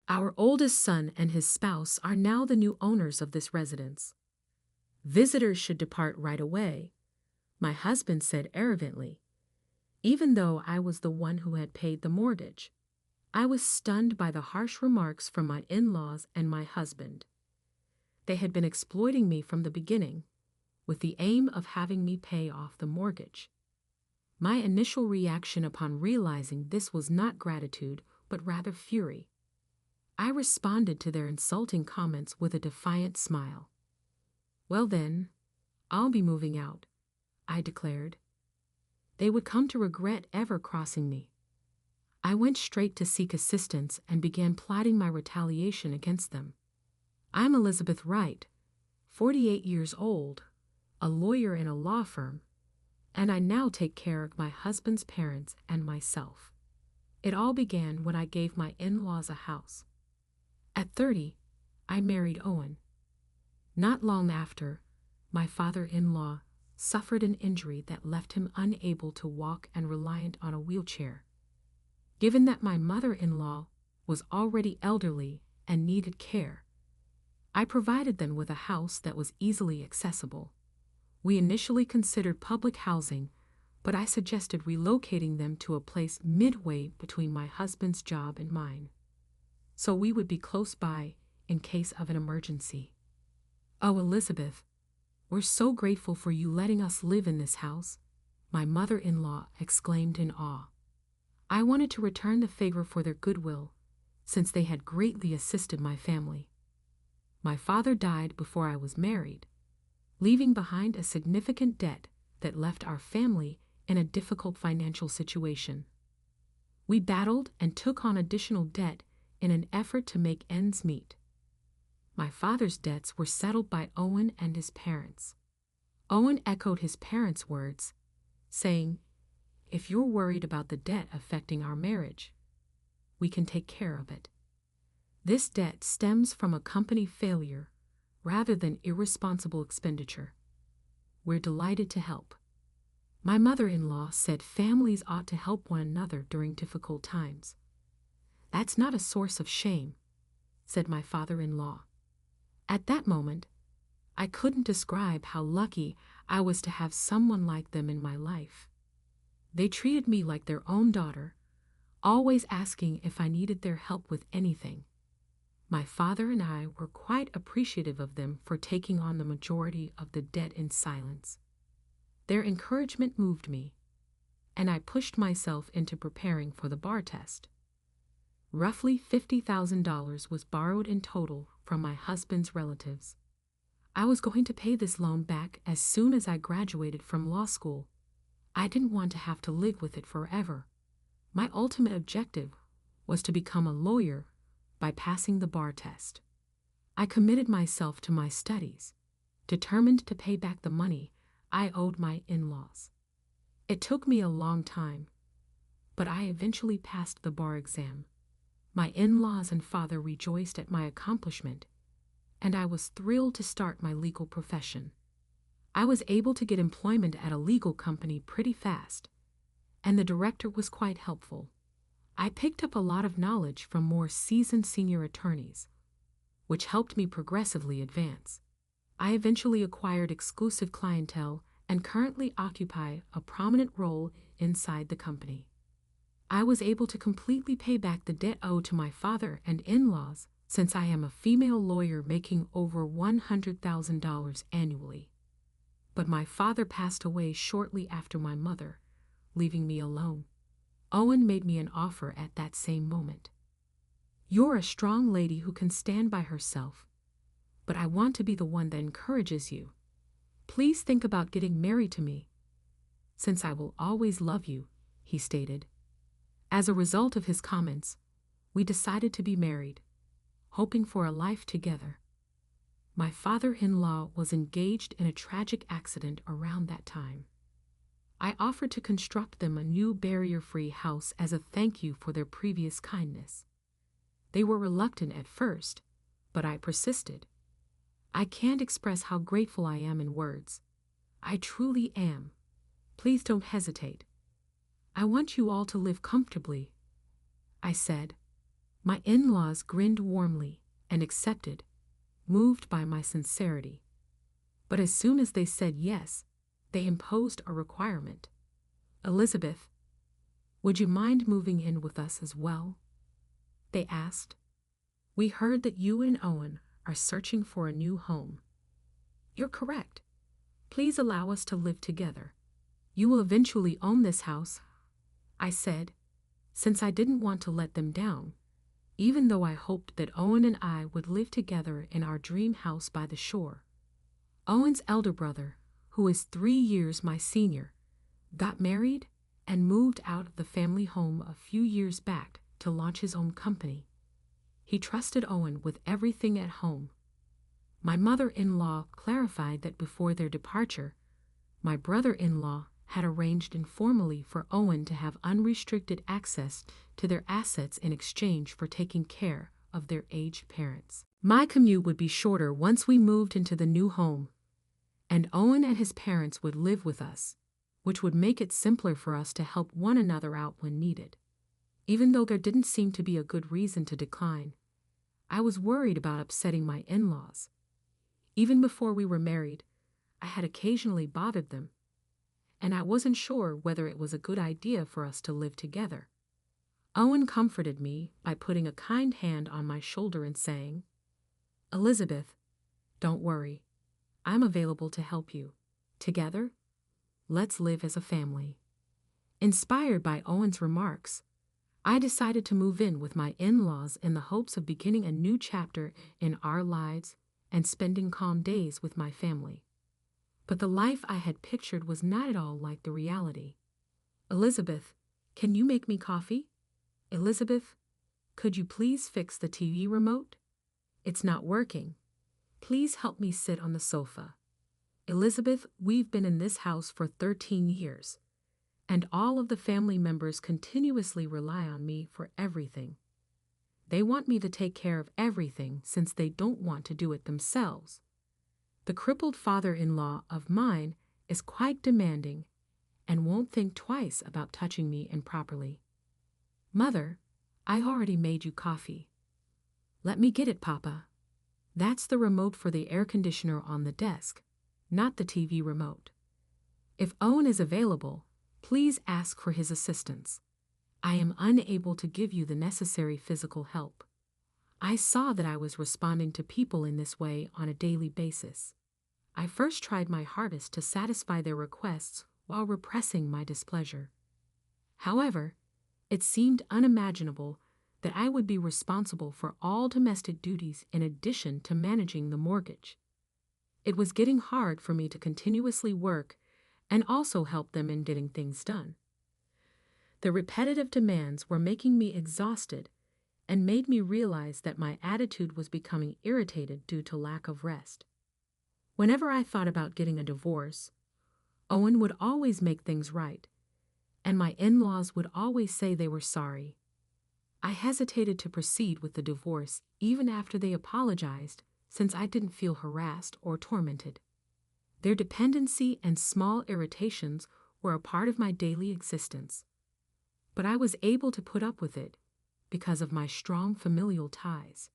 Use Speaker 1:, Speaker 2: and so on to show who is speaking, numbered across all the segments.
Speaker 1: Our oldest son and his spouse are now the new owners of this residence. Visitors should depart right away, my husband said arrogantly, even though I was the one who had paid the mortgage. I was stunned by the harsh remarks from my in-laws and my husband. They had been exploiting me from the beginning, with the aim of having me pay off the mortgage. My initial reaction upon realizing this was not gratitude, but rather fury. I responded to their insulting comments with a defiant smile. Well then, I'll be moving out, I declared. They would come to regret ever crossing me. I went straight to seek assistance and began plotting my retaliation against them. I'm Elizabeth Wright, 48 years old, a lawyer in a law firm, and I now take care of my husband's parents and myself. It all began when I gave my in-laws a house. At 30, I married Owen. Not long after, my father-in-law suffered an injury that left him unable to walk and reliant on a wheelchair. Given that my mother-in-law was already elderly and needed care, I provided them with a house that was easily accessible. We initially considered public housing, but I suggested relocating them to a place midway between my husband's job and mine, so we would be close by in case of an emergency. Oh, Elizabeth, we're so grateful for you letting us live in this house, my mother-in-law exclaimed in awe. I wanted to return the favor for their goodwill, since they had greatly assisted my family. My father died before I was married, leaving behind a significant debt that left our family in a difficult financial situation. We battled and took on additional debt in an effort to make ends meet. My father's debts were settled by Owen and his parents. Owen echoed his parents' words, saying, "If you're worried about the debt affecting our marriage, we can take care of it. This debt stems from a company failure rather than irresponsible expenditure. We're delighted to help." My mother-in-law said families ought to help one another during difficult times. "That's not a source of shame," said my father-in-law. At that moment, I couldn't describe how lucky I was to have someone like them in my life. They treated me like their own daughter, always asking if I needed their help with anything. My father and I were quite appreciative of them for taking on the majority of the debt in silence. Their encouragement moved me, and I pushed myself into preparing for the bar test. Roughly $50,000 was borrowed in total from my husband's relatives. I was going to pay this loan back as soon as I graduated from law school. I didn't want to have to live with it forever. My ultimate objective was to become a lawyer by passing the bar test. I committed myself to my studies, determined to pay back the money I owed my in-laws. It took me a long time, but I eventually passed the bar exam. My in-laws and father rejoiced at my accomplishment, and I was thrilled to start my legal profession. I was able to get employment at a legal company pretty fast, and the director was quite helpful. I picked up a lot of knowledge from more seasoned senior attorneys, which helped me progressively advance. I eventually acquired exclusive clientele and currently occupy a prominent role inside the company. I was able to completely pay back the debt owed to my father and in-laws, since I am a female lawyer making over $100,000 annually. But my father passed away shortly after my mother, leaving me alone. Owen made me an offer at that same moment. "You're a strong lady who can stand by herself, but I want to be the one that encourages you. Please think about getting married to me, since I will always love you," he stated. As a result of his comments, we decided to be married, hoping for a life together. My father-in-law was engaged in a tragic accident around that time. I offered to construct them a new barrier-free house as a thank you for their previous kindness. They were reluctant at first, but I persisted. I can't express how grateful I am in words. I truly am. Please don't hesitate. I want you all to live comfortably," I said. My in-laws grinned warmly and accepted, moved by my sincerity. But as soon as they said yes, they imposed a requirement. "Elizabeth, would you mind moving in with us as well?" they asked. "We heard that you and Owen are searching for a new home." "You're correct. Please allow us to live together. You will eventually own this house," I said, since I didn't want to let them down, even though I hoped that Owen and I would live together in our dream house by the shore. Owen's elder brother, who is 3 years my senior, got married and moved out of the family home a few years back to launch his own company. He trusted Owen with everything at home. My mother-in-law clarified that before their departure, my brother-in-law had arranged informally for Owen to have unrestricted access to their assets in exchange for taking care of their aged parents. My commute would be shorter once we moved into the new home, and Owen and his parents would live with us, which would make it simpler for us to help one another out when needed. Even though there didn't seem to be a good reason to decline, I was worried about upsetting my in-laws. Even before we were married, I had occasionally bothered them, and I wasn't sure whether it was a good idea for us to live together. Owen comforted me by putting a kind hand on my shoulder and saying, "Elizabeth, don't worry. I'm available to help you. Together, let's live as a family." Inspired by Owen's remarks, I decided to move in with my in-laws in the hopes of beginning a new chapter in our lives and spending calm days with my family. But the life I had pictured was not at all like the reality. "Elizabeth, can you make me coffee? Elizabeth, could you please fix the TV remote? It's not working. Please help me sit on the sofa. Elizabeth, we've been in this house for 13 years, and all of the family members continuously rely on me for everything. They want me to take care of everything since they don't want to do it themselves. The crippled father-in-law of mine is quite demanding and won't think twice about touching me improperly. Mother, I already made you coffee." "Let me get it, Papa." "That's the remote for the air conditioner on the desk, not the TV remote. If Owen is available, please ask for his assistance. I am unable to give you the necessary physical help." I saw that I was responding to people in this way on a daily basis. I first tried my hardest to satisfy their requests while repressing my displeasure. However, it seemed unimaginable that I would be responsible for all domestic duties in addition to managing the mortgage. It was getting hard for me to continuously work and also help them in getting things done. The repetitive demands were making me exhausted and made me realize that my attitude was becoming irritated due to lack of rest. Whenever I thought about getting a divorce, Owen would always make things right, and my in-laws would always say they were sorry. I hesitated to proceed with the divorce even after they apologized, since I didn't feel harassed or tormented. Their dependency and small irritations were a part of my daily existence. But I was able to put up with it because of my strong familial ties.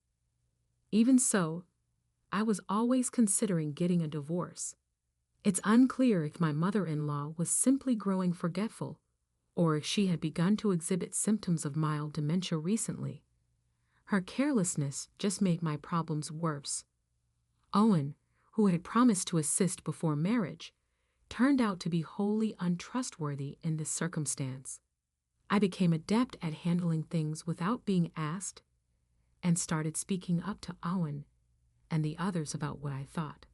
Speaker 1: Even so, I was always considering getting a divorce. It's unclear if my mother-in-law was simply growing forgetful or if she had begun to exhibit symptoms of mild dementia recently. Her carelessness just made my problems worse. Owen, who had promised to assist before marriage, turned out to be wholly untrustworthy in this circumstance. I became adept at handling things without being asked and started speaking up to Owen and the others about what I thought.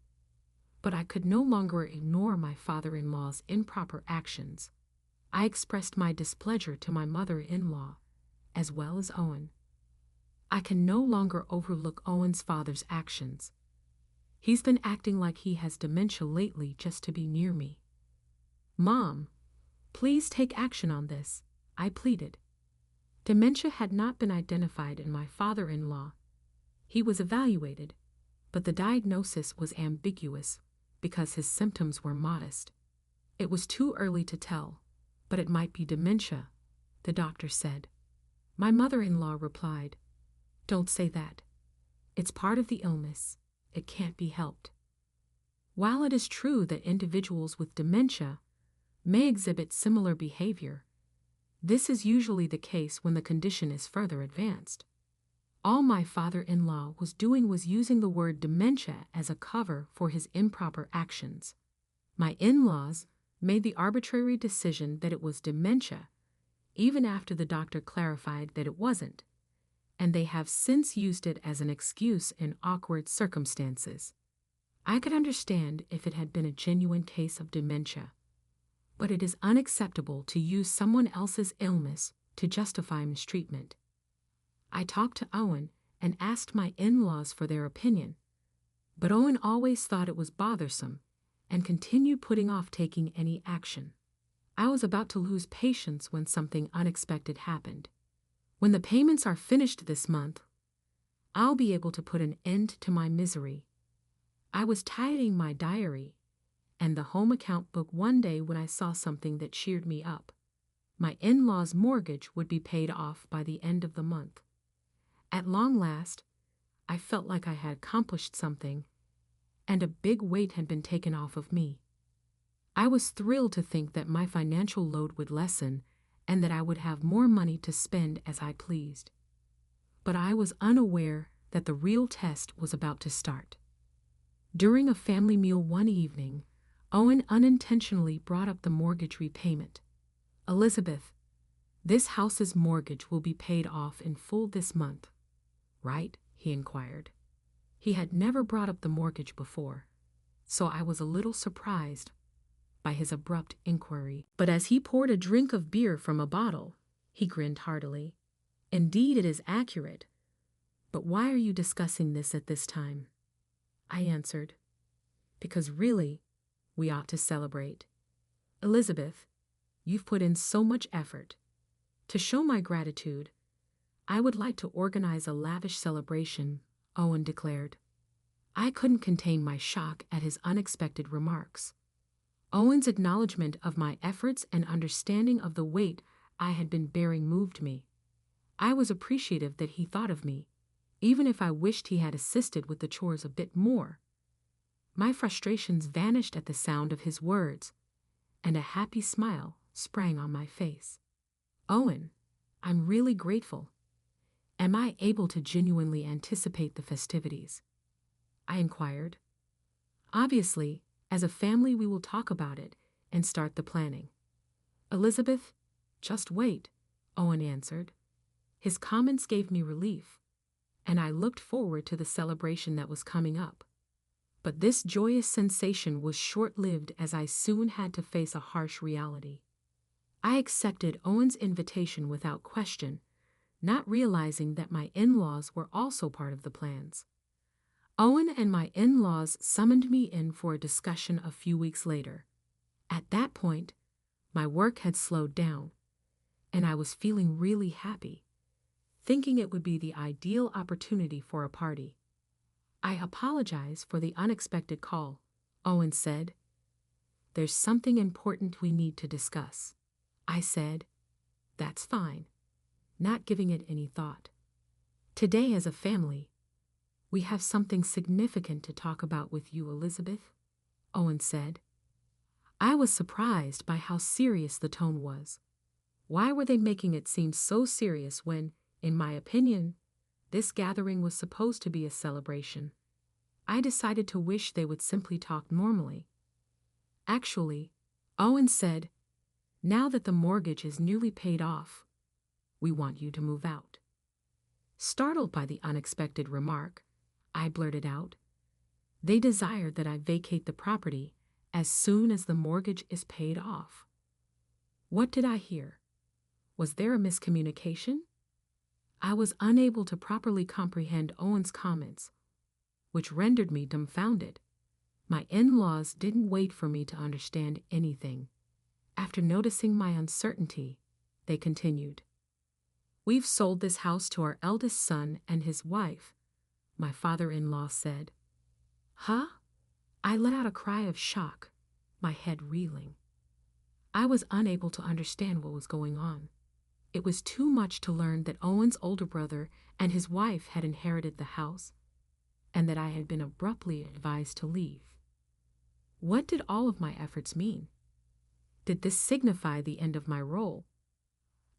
Speaker 1: But I could no longer ignore my father-in-law's improper actions. I expressed my displeasure to my mother-in-law, as well as Owen. I can no longer overlook Owen's father's actions. He's been acting like he has dementia lately just to be near me. "Mom, please take action on this," I pleaded. Dementia had not been identified in my father-in-law. He was evaluated, but the diagnosis was ambiguous because his symptoms were modest. It was too early to tell, but it might be dementia, the doctor said. My mother-in-law replied, Don't say that. It's part of the illness. It can't be helped. While it is true that individuals with dementia may exhibit similar behavior, this is usually the case when the condition is further advanced. All my father-in-law was doing was using the word dementia as a cover for his improper actions. My in-laws made the arbitrary decision that it was dementia, even after the doctor clarified that it wasn't, and they have since used it as an excuse in awkward circumstances. I could understand if it had been a genuine case of dementia, but it is unacceptable to use someone else's illness to justify mistreatment. I talked to Owen and asked my in-laws for their opinion, but Owen always thought it was bothersome and continued putting off taking any action. I was about to lose patience when something unexpected happened. When the payments are finished this month, I'll be able to put an end to my misery. I was tidying my diary and the home account book one day when I saw something that cheered me up. My in-laws' mortgage would be paid off by the end of the month. At long last, I felt like I had accomplished something, and a big weight had been taken off of me. I was thrilled to think that my financial load would lessen and that I would have more money to spend as I pleased. But I was unaware that the real test was about to start. During a family meal one evening, Owen unintentionally brought up the mortgage repayment. "Elizabeth, this house's mortgage will be paid off in full this month, right?" he inquired. He had never brought up the mortgage before, so I was a little surprised by his abrupt inquiry. But as he poured a drink of beer from a bottle, he grinned heartily. "Indeed, it is accurate. But why are you discussing this at this time?" I answered, "Because really, we ought to celebrate. Elizabeth, you've put in so much effort. To show my gratitude, I would like to organize a lavish celebration," Owen declared. I couldn't contain my shock at his unexpected remarks. Owen's acknowledgement of my efforts and understanding of the weight I had been bearing moved me. I was appreciative that he thought of me, even if I wished he had assisted with the chores a bit more. My frustrations vanished at the sound of his words, and a happy smile sprang on my face. "Owen, I'm really grateful. Am I able to genuinely anticipate the festivities?" I inquired. "Obviously, as a family we will talk about it and start the planning." "Elizabeth, just wait," Owen answered. His comments gave me relief, and I looked forward to the celebration that was coming up. But this joyous sensation was short-lived as I soon had to face a harsh reality. I accepted Owen's invitation without question, not realizing that my in-laws were also part of the plans. Owen and my in-laws summoned me in for a discussion a few weeks later. At that point, my work had slowed down, and I was feeling really happy, thinking it would be the ideal opportunity for a party. "I apologize for the unexpected call," Owen said. "There's something important we need to discuss." I said, "That's fine," not giving it any thought. "Today, as a family, we have something significant to talk about with you, Elizabeth," Owen said. I was surprised by how serious the tone was. Why were they making it seem so serious when, in my opinion, this gathering was supposed to be a celebration? I decided to wish they would simply talk normally. Actually, Owen said, "Now that the mortgage is nearly paid off, we want you to move out." Startled by the unexpected remark, I blurted out, "They desire that I vacate the property as soon as the mortgage is paid off." What did I hear? Was there a miscommunication? I was unable to properly comprehend Owen's comments, which rendered me dumbfounded. My in-laws didn't wait for me to understand anything. After noticing my uncertainty, they continued, "We've sold this house to our eldest son and his wife," my father-in-law said. "Huh?" I let out a cry of shock, my head reeling. I was unable to understand what was going on. It was too much to learn that Owen's older brother and his wife had inherited the house, and that I had been abruptly advised to leave. What did all of my efforts mean? Did this signify the end of my role?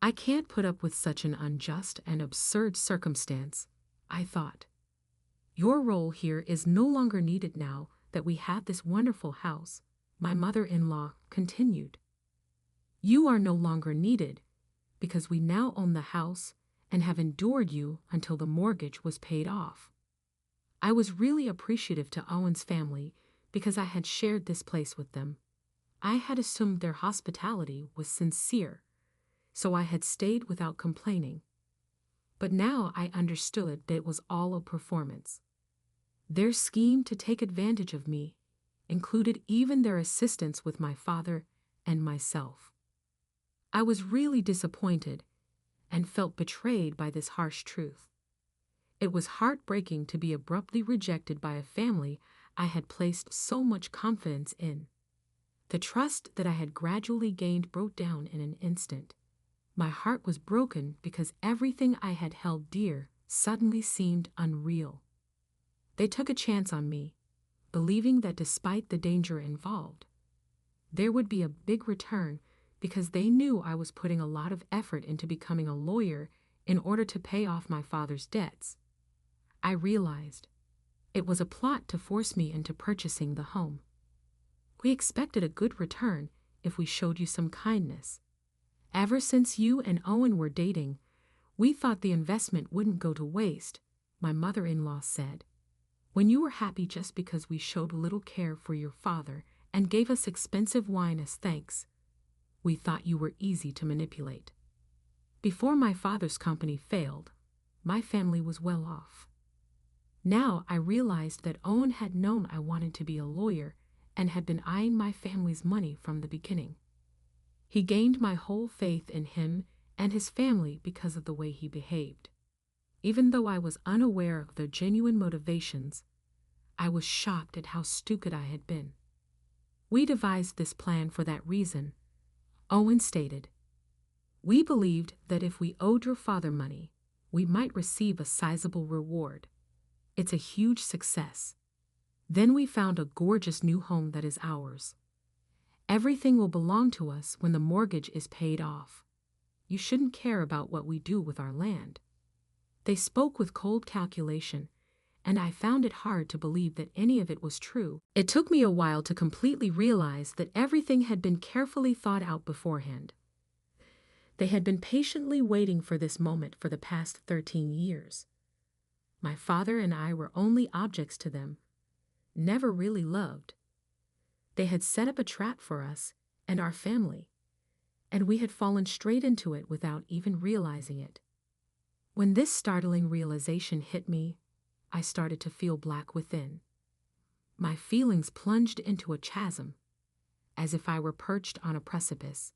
Speaker 1: I can't put up with such an unjust and absurd circumstance, I thought. Your role here is no longer needed now that we have this wonderful house, my mother-in-law continued. You are no longer needed because we now own the house and have endured you until the mortgage was paid off. I was really appreciative to Owen's family because I had shared this place with them. I had assumed their hospitality was sincere, so I had stayed without complaining. But now I understood that it was all a performance. Their scheme to take advantage of me included even their assistance with my father and myself. I was really disappointed and felt betrayed by this harsh truth. It was heartbreaking to be abruptly rejected by a family I had placed so much confidence in. The trust that I had gradually gained broke down in an instant. My heart was broken because everything I had held dear suddenly seemed unreal. They took a chance on me, believing that despite the danger involved, there would be a big return because they knew I was putting a lot of effort into becoming a lawyer in order to pay off my father's debts. I realized it was a plot to force me into purchasing the home. We expected a good return if we showed you some kindness. Ever since you and Owen were dating, we thought the investment wouldn't go to waste, my mother-in-law said. When you were happy just because we showed little care for your father and gave us expensive wine as thanks, we thought you were easy to manipulate. Before my father's company failed, my family was well off. Now I realized that Owen had known I wanted to be a lawyer and had been eyeing my family's money from the beginning. He gained my whole faith in him and his family because of the way he behaved. Even though I was unaware of their genuine motivations, I was shocked at how stupid I had been. We devised this plan for that reason, Owen stated. We believed that if we owed your father money, we might receive a sizable reward. It's a huge success. Then we found a gorgeous new home that is ours. Everything will belong to us when the mortgage is paid off. You shouldn't care about what we do with our land. They spoke with cold calculation, and I found it hard to believe that any of it was true. It took me a while to completely realize that everything had been carefully thought out beforehand. They had been patiently waiting for this moment for the past 13 years. My father and I were only objects to them, never really loved. They had set up a trap for us and our family, and we had fallen straight into it without even realizing it. When this startling realization hit me, I started to feel black within. My feelings plunged into a chasm, as if I were perched on a precipice.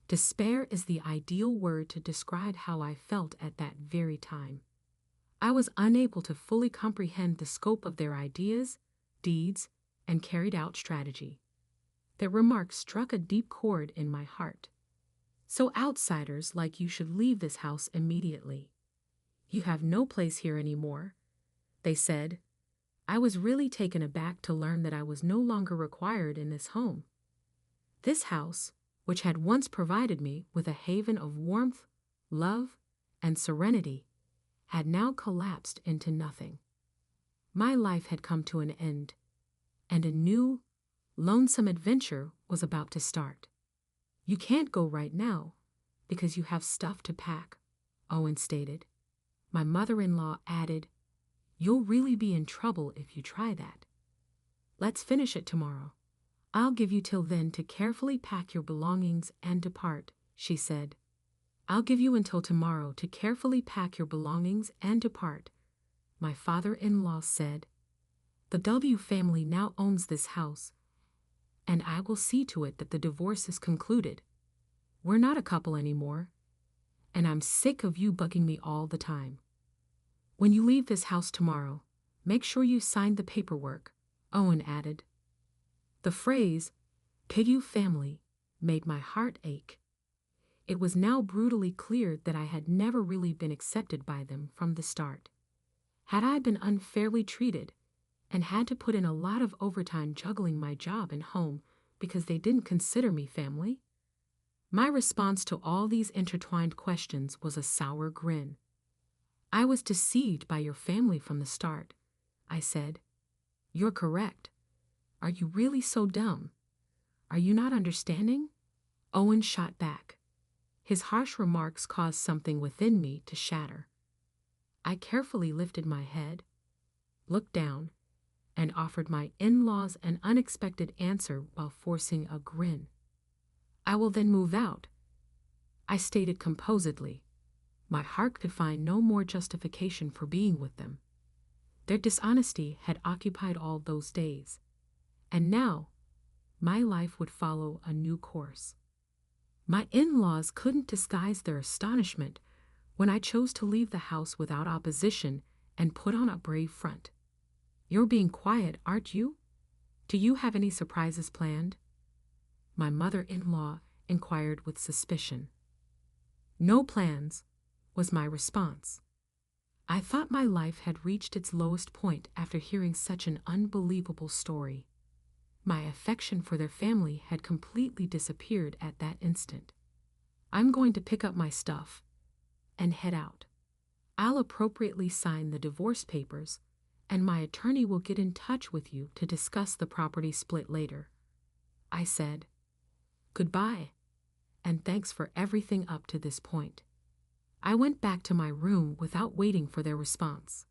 Speaker 1: Despair is the ideal word to describe how I felt at that very time. I was unable to fully comprehend the scope of their ideas, deeds, and carried-out strategy. Their remarks struck a deep chord in my heart. So outsiders like you should leave this house immediately. You have no place here anymore, they said. I was really taken aback to learn that I was no longer required in this home. This house, which had once provided me with a haven of warmth, love, and serenity, had now collapsed into nothing. My life had come to an end, and a new, lonesome adventure was about to start. You can't go right now, because you have stuff to pack, Owen stated. My mother-in-law added, You'll really be in trouble if you try that. Let's finish it tomorrow. I'll give you till then to carefully pack your belongings and depart, she said. I'll give you until tomorrow to carefully pack your belongings and depart, my father-in-law said. The W family now owns this house, and I will see to it that the divorce is concluded. We're not a couple anymore, and I'm sick of you bugging me all the time. When you leave this house tomorrow, make sure you sign the paperwork, Owen added. The phrase, "Piggy family," made my heart ache. It was now brutally clear that I had never really been accepted by them from the start. Had I been unfairly treated and had to put in a lot of overtime juggling my job and home because they didn't consider me family? My response to all these intertwined questions was a sour grin. I was deceived by your family from the start, I said. You're correct. Are you really so dumb? Are you not understanding? Owen shot back. His harsh remarks caused something within me to shatter. I carefully lifted my head, looked down, and offered my in-laws an unexpected answer while forcing a grin. I will then move out, I stated composedly. My heart could find no more justification for being with them. Their dishonesty had occupied all those days, and now my life would follow a new course. My in-laws couldn't disguise their astonishment when I chose to leave the house without opposition and put on a brave front. You're being quiet, aren't you? Do you have any surprises planned? My mother-in-law inquired with suspicion. No plans, was my response. I thought my life had reached its lowest point after hearing such an unbelievable story. My affection for their family had completely disappeared at that instant. I'm going to pick up my stuff and head out. I'll appropriately sign the divorce papers, and my attorney will get in touch with you to discuss the property split later. I said, goodbye, and thanks for everything up to this point. I went back to my room without waiting for their response.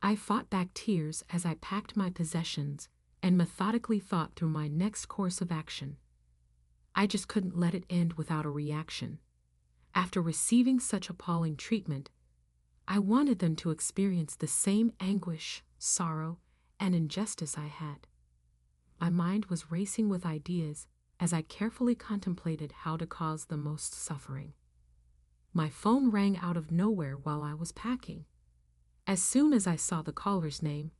Speaker 1: I fought back tears as I packed my possessions and methodically thought through my next course of action. I just couldn't let it end without a reaction. After receiving such appalling treatment, I wanted them to experience the same anguish, sorrow, and injustice I had. My mind was racing with ideas as I carefully contemplated how to cause the most suffering. My phone rang out of nowhere while I was packing. As soon as I saw the caller's name,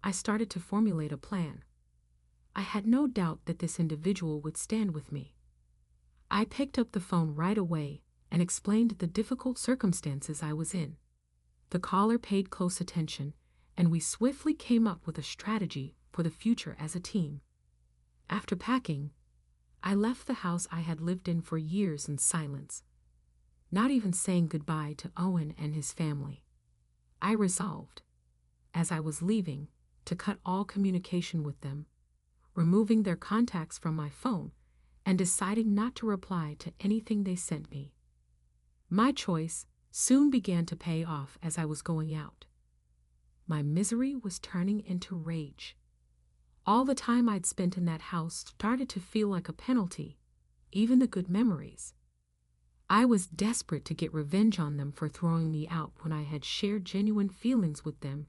Speaker 1: I started to formulate a plan. I had no doubt that this individual would stand with me. I picked up the phone right away and explained the difficult circumstances I was in. The caller paid close attention, and we swiftly came up with a strategy for the future as a team. After packing, I left the house I had lived in for years in silence, not even saying goodbye to Owen and his family. I resolved, as I was leaving, to cut all communication with them, removing their contacts from my phone and deciding not to reply to anything they sent me. My choice soon began to pay off as I was going out. My misery was turning into rage. All the time I'd spent in that house started to feel like a penalty, even the good memories. I was desperate to get revenge on them for throwing me out when I had shared genuine feelings with them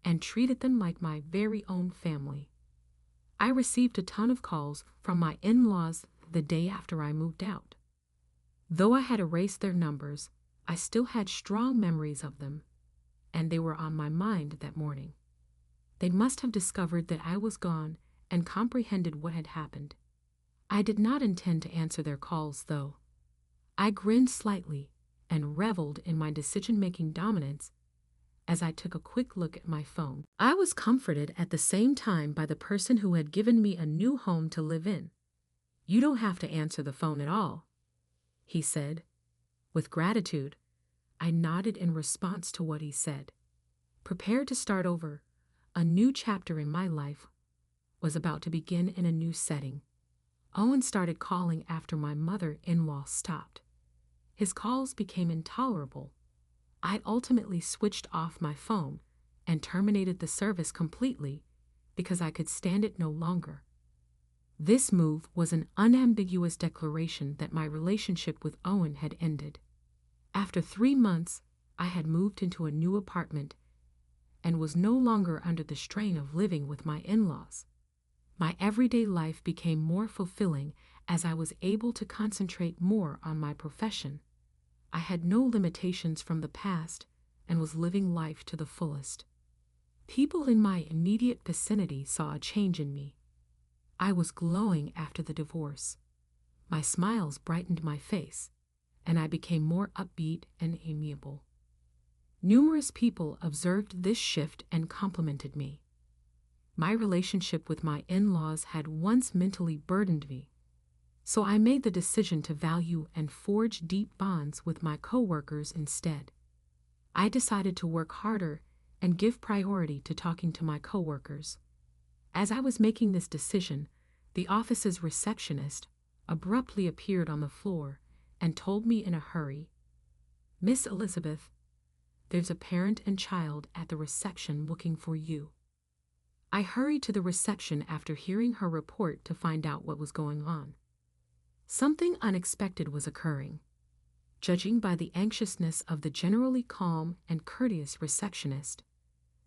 Speaker 1: and treated them like my very own family. I received a ton of calls from my in-laws the day after I moved out. Though I had erased their numbers, I still had strong memories of them, and they were on my mind that morning. They must have discovered that I was gone and comprehended what had happened. I did not intend to answer their calls, though. I grinned slightly and reveled in my decision-making dominance as I took a quick look at my phone. I was comforted at the same time by the person who had given me a new home to live in. You don't have to answer the phone at all, he said. With gratitude, I nodded in response to what he said. Prepared to start over, a new chapter in my life was about to begin in a new setting. Owen started calling after my mother-in-law stopped. His calls became intolerable. I ultimately switched off my phone and terminated the service completely because I could stand it no longer. This move was an unambiguous declaration that my relationship with Owen had ended. After 3 months, I had moved into a new apartment and was no longer under the strain of living with my in-laws. My everyday life became more fulfilling as I was able to concentrate more on my profession. I had no limitations from the past and was living life to the fullest. People in my immediate vicinity saw a change in me. I was glowing after the divorce. My smiles brightened my face, and I became more upbeat and amiable. Numerous people observed this shift and complimented me. My relationship with my in-laws had once mentally burdened me, so I made the decision to value and forge deep bonds with my coworkers instead. I decided to work harder and give priority to talking to my coworkers. As I was making this decision, the office's receptionist abruptly appeared on the floor and told me in a hurry, "Miss Elizabeth, there's a parent and child at the reception looking for you." I hurried to the reception after hearing her report to find out what was going on. Something unexpected was occurring. Judging by the anxiousness of the generally calm and courteous receptionist,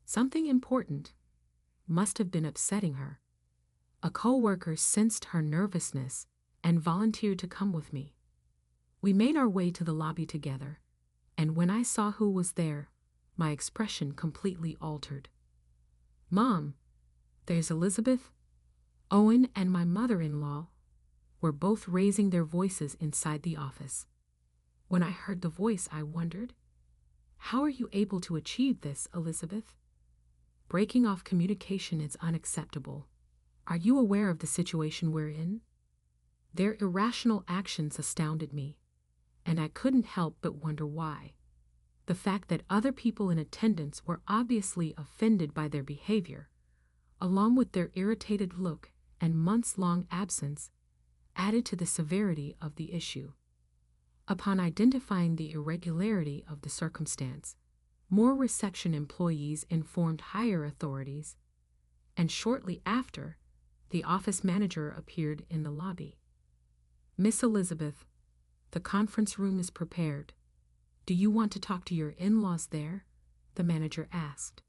Speaker 1: something important must have been upsetting her. A coworker sensed her nervousness and volunteered to come with me. We made our way to the lobby together, and when I saw who was there, my expression completely altered. "Mom, there's Elizabeth." Owen and my mother-in-law were both raising their voices inside the office. When I heard the voice, I wondered, "How are you able to achieve this, Elizabeth? Breaking off communication is unacceptable. Are you aware of the situation we're in?" Their irrational actions astounded me, and I couldn't help but wonder why. The fact that other people in attendance were obviously offended by their behavior, along with their irritated look and months-long absence, added to the severity of the issue. Upon identifying the irregularity of the circumstance, more reception employees informed higher authorities, and shortly after, the office manager appeared in the lobby. "Miss Elizabeth, the conference room is prepared. Do you want to talk to your in-laws there?" the manager asked.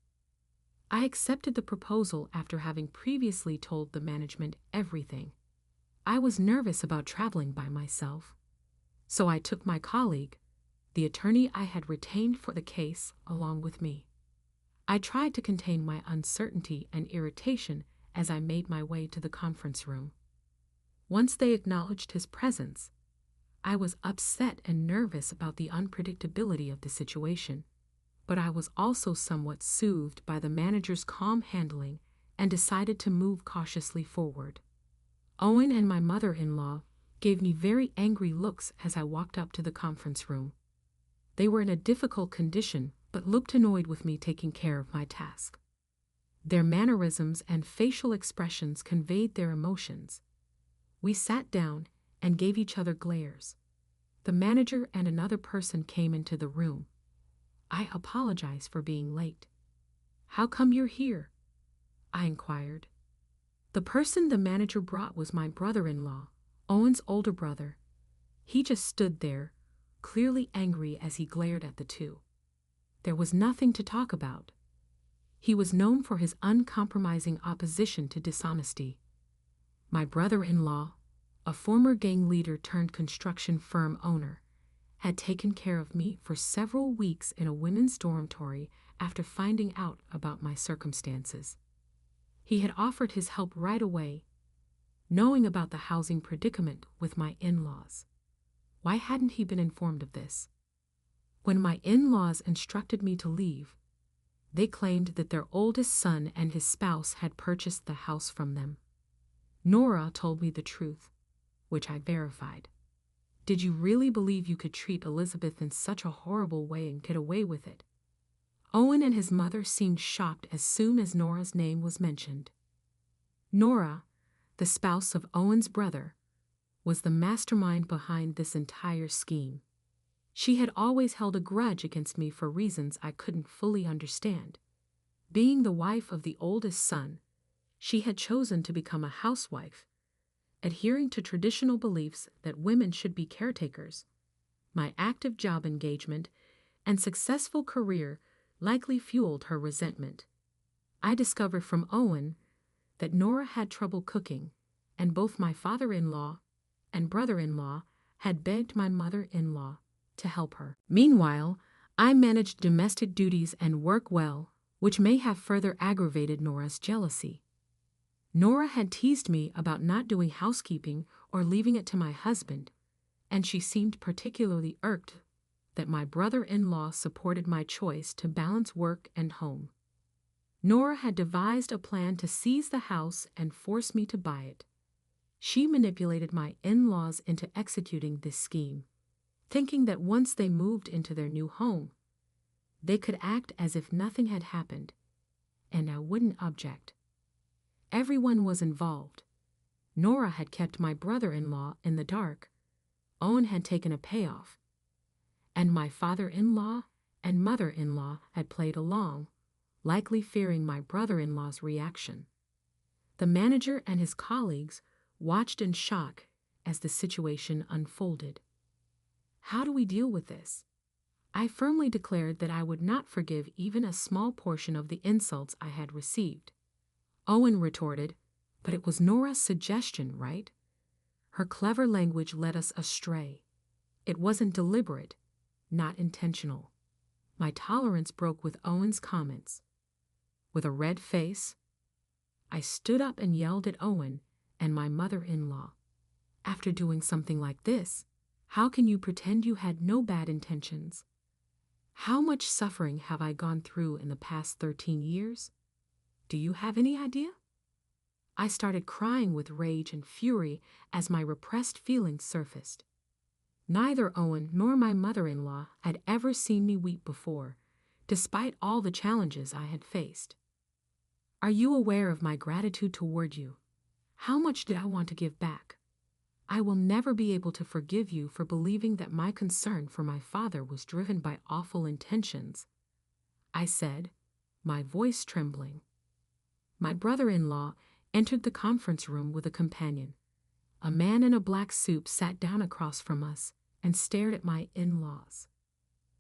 Speaker 1: I accepted the proposal after having previously told the management everything. I was nervous about traveling by myself, so I took my colleague, the attorney I had retained for the case, along with me. I tried to contain my uncertainty and irritation as I made my way to the conference room. Once they acknowledged his presence, I was upset and nervous about the unpredictability of the situation, but I was also somewhat soothed by the manager's calm handling and decided to move cautiously forward. Owen and my mother-in-law gave me very angry looks as I walked up to the conference room. They were in a difficult condition but looked annoyed with me taking care of my task. Their mannerisms and facial expressions conveyed their emotions. We sat down and gave each other glares. The manager and another person came into the room. I apologized for being late. "How come you're here?" I inquired. The person the manager brought was my brother-in-law, Owen's older brother. He just stood there, clearly angry as he glared at the two. There was nothing to talk about. He was known for his uncompromising opposition to dishonesty. My brother-in-law, a former gang leader turned construction firm owner, had taken care of me for several weeks in a women's dormitory after finding out about my circumstances. He had offered his help right away, knowing about the housing predicament with my in-laws. Why hadn't he been informed of this? When my in-laws instructed me to leave, they claimed that their oldest son and his spouse had purchased the house from them. Nora told me the truth, which I verified. Did you really believe you could treat Elizabeth in such a horrible way and get away with it? Owen and his mother seemed shocked as soon as Nora's name was mentioned. Nora, the spouse of Owen's brother, was the mastermind behind this entire scheme. She had always held a grudge against me for reasons I couldn't fully understand. Being the wife of the oldest son, she had chosen to become a housewife, adhering to traditional beliefs that women should be caretakers. My active job engagement and successful career likely fueled her resentment. I discovered from Owen that Nora had trouble cooking, and both my father-in-law and brother-in-law had begged my mother-in-law to help her. Meanwhile, I managed domestic duties and work well, which may have further aggravated Nora's jealousy. Nora had teased me about not doing housekeeping or leaving it to my husband, and she seemed particularly irked that my brother-in-law supported my choice to balance work and home. Nora had devised a plan to seize the house and force me to buy it. She manipulated my in-laws into executing this scheme, thinking that once they moved into their new home, they could act as if nothing had happened, and I wouldn't object. Everyone was involved. Nora had kept my brother-in-law in the dark. Owen had taken a payoff, and my father-in-law and mother-in-law had played along, likely fearing my brother-in-law's reaction. The manager and his colleagues watched in shock as the situation unfolded. How do we deal with this? I firmly declared that I would not forgive even a small portion of the insults I had received. Owen retorted, "But it was Nora's suggestion, right? Her clever language led us astray. It wasn't deliberate, not intentional." My tolerance broke with Owen's comments. With a red face, I stood up and yelled at Owen and my mother-in-law. "After doing something like this, how can you pretend you had no bad intentions? How much suffering have I gone through in the past 13 years? Do you have any idea?" I started crying with rage and fury as my repressed feelings surfaced. Neither Owen nor my mother-in-law had ever seen me weep before, despite all the challenges I had faced. "Are you aware of my gratitude toward you? How much did I want to give back? I will never be able to forgive you for believing that my concern for my father was driven by awful intentions," I said, my voice trembling. My brother-in-law entered the conference room with a companion. A man in a black suit sat down across from us and stared at my in-laws.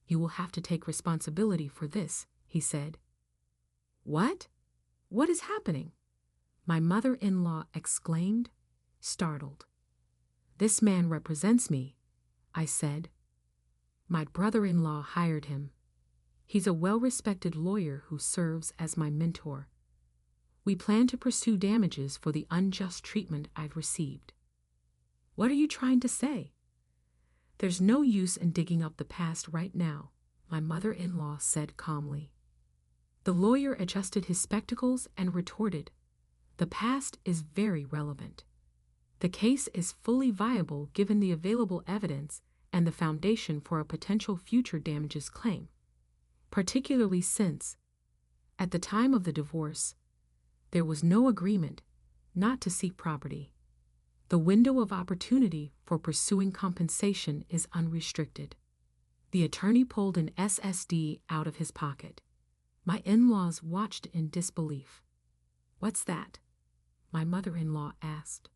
Speaker 1: "You will have to take responsibility for this," he said. "What? What is happening?" my mother-in-law exclaimed, startled. "This man represents me," I said. "My brother-in-law hired him. He's a well-respected lawyer who serves as my mentor. We plan to pursue damages for the unjust treatment I've received." "What are you trying to say?" "There's no use in digging up the past right now," my mother-in-law said calmly. The lawyer adjusted his spectacles and retorted, "The past is very relevant. The case is fully viable given the available evidence and the foundation for a potential future damages claim, particularly since, at the time of the divorce, there was no agreement not to seek property. The window of opportunity for pursuing compensation is unrestricted." The attorney pulled an SSD out of his pocket. My in-laws watched in disbelief. "What's that?" my mother-in-law asked.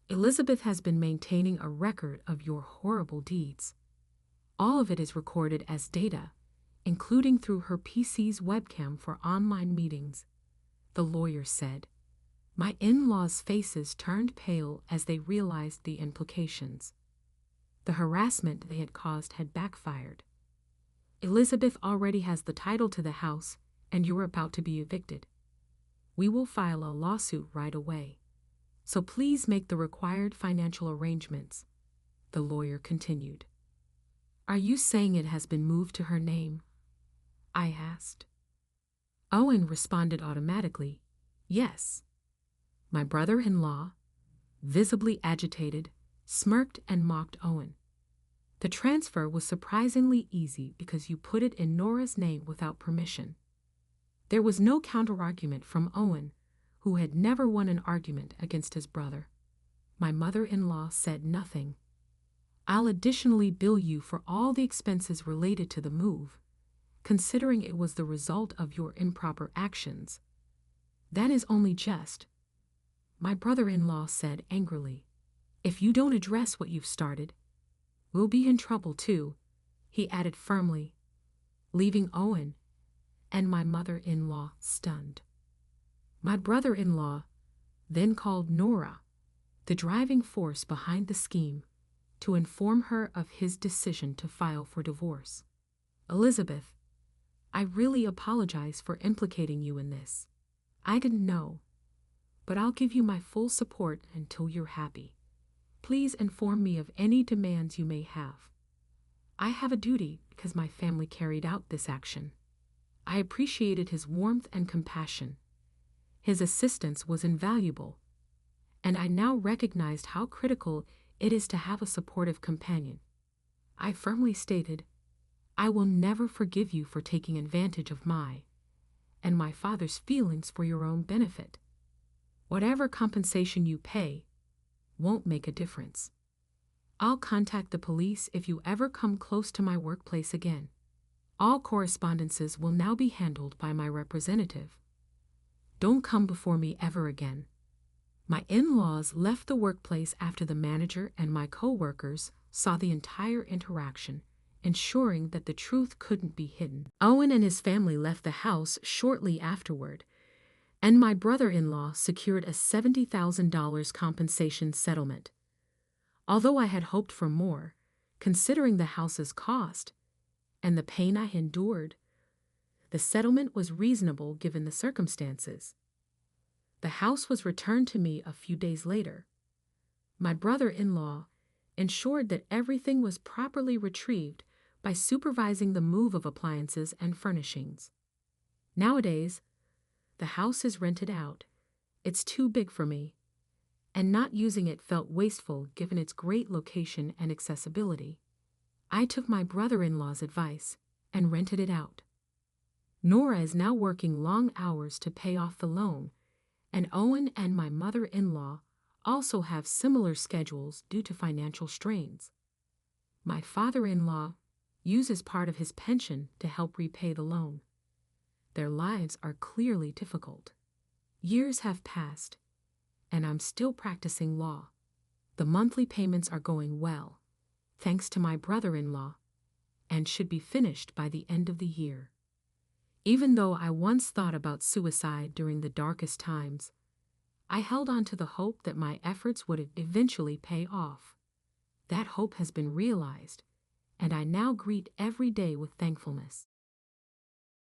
Speaker 1: "Elizabeth has been maintaining a record of your horrible deeds. All of it is recorded as data, including through her PC's webcam for online meetings," the lawyer said. My in-laws' faces turned pale as they realized the implications. The harassment they had caused had backfired. "Elizabeth already has the title to the house, and you're about to be evicted. We will file a lawsuit right away. So please make the required financial arrangements," the lawyer continued. "Are you saying it has been moved to her name?" I asked. Owen responded automatically, "Yes." My brother-in-law, visibly agitated, smirked and mocked Owen. "The transfer was surprisingly easy because you put it in Nora's name without permission." There was no counterargument from Owen, who had never won an argument against his brother. My mother-in-law said nothing. "I'll additionally bill you for all the expenses related to the move, considering it was the result of your improper actions. That is only just," my brother-in-law said angrily. "If you don't address what you've started, we'll be in trouble too," he added firmly, leaving Owen and my mother-in-law stunned. My brother-in-law then called Nora, the driving force behind the scheme, to inform her of his decision to file for divorce. "Elizabeth, I really apologize for implicating you in this. I didn't know, but I'll give you my full support until you're happy," Please inform me of any demands you may have. I have a duty because my family carried out this action. I appreciated his warmth and compassion. His assistance was invaluable, and I now recognized how critical it is to have a supportive companion. I firmly stated, I will never forgive you for taking advantage of my and my father's feelings for your own benefit. Whatever compensation you pay won't make a difference. I'll contact the police if you ever come close to my workplace again. All correspondences will now be handled by my representative. Don't come before me ever again. My in-laws left the workplace after the manager and my co-workers saw the entire interaction, ensuring that the truth couldn't be hidden. Owen and his family left the house shortly afterward, and my brother-in-law secured a $70,000 compensation settlement. Although I had hoped for more, considering the house's cost and the pain I endured, the settlement was reasonable given the circumstances. The house was returned to me a few days later. My brother-in-law ensured that everything was properly retrieved by supervising the move of appliances and furnishings. Nowadays, the house is rented out. It's too big for me, and not using it felt wasteful given its great location and accessibility. I took my brother-in-law's advice and rented it out. Nora is now working long hours to pay off the loan, and Owen and my mother-in-law also have similar schedules due to financial strains. My father-in-law uses part of his pension to help repay the loan. Their lives are clearly difficult. Years have passed, and I'm still practicing law. The monthly payments are going well, thanks to my brother-in-law, and should be finished by the end of the year. Even though I once thought about suicide during the darkest times, I held on to the hope that my efforts would eventually pay off. That hope has been realized, and I now greet every day with thankfulness.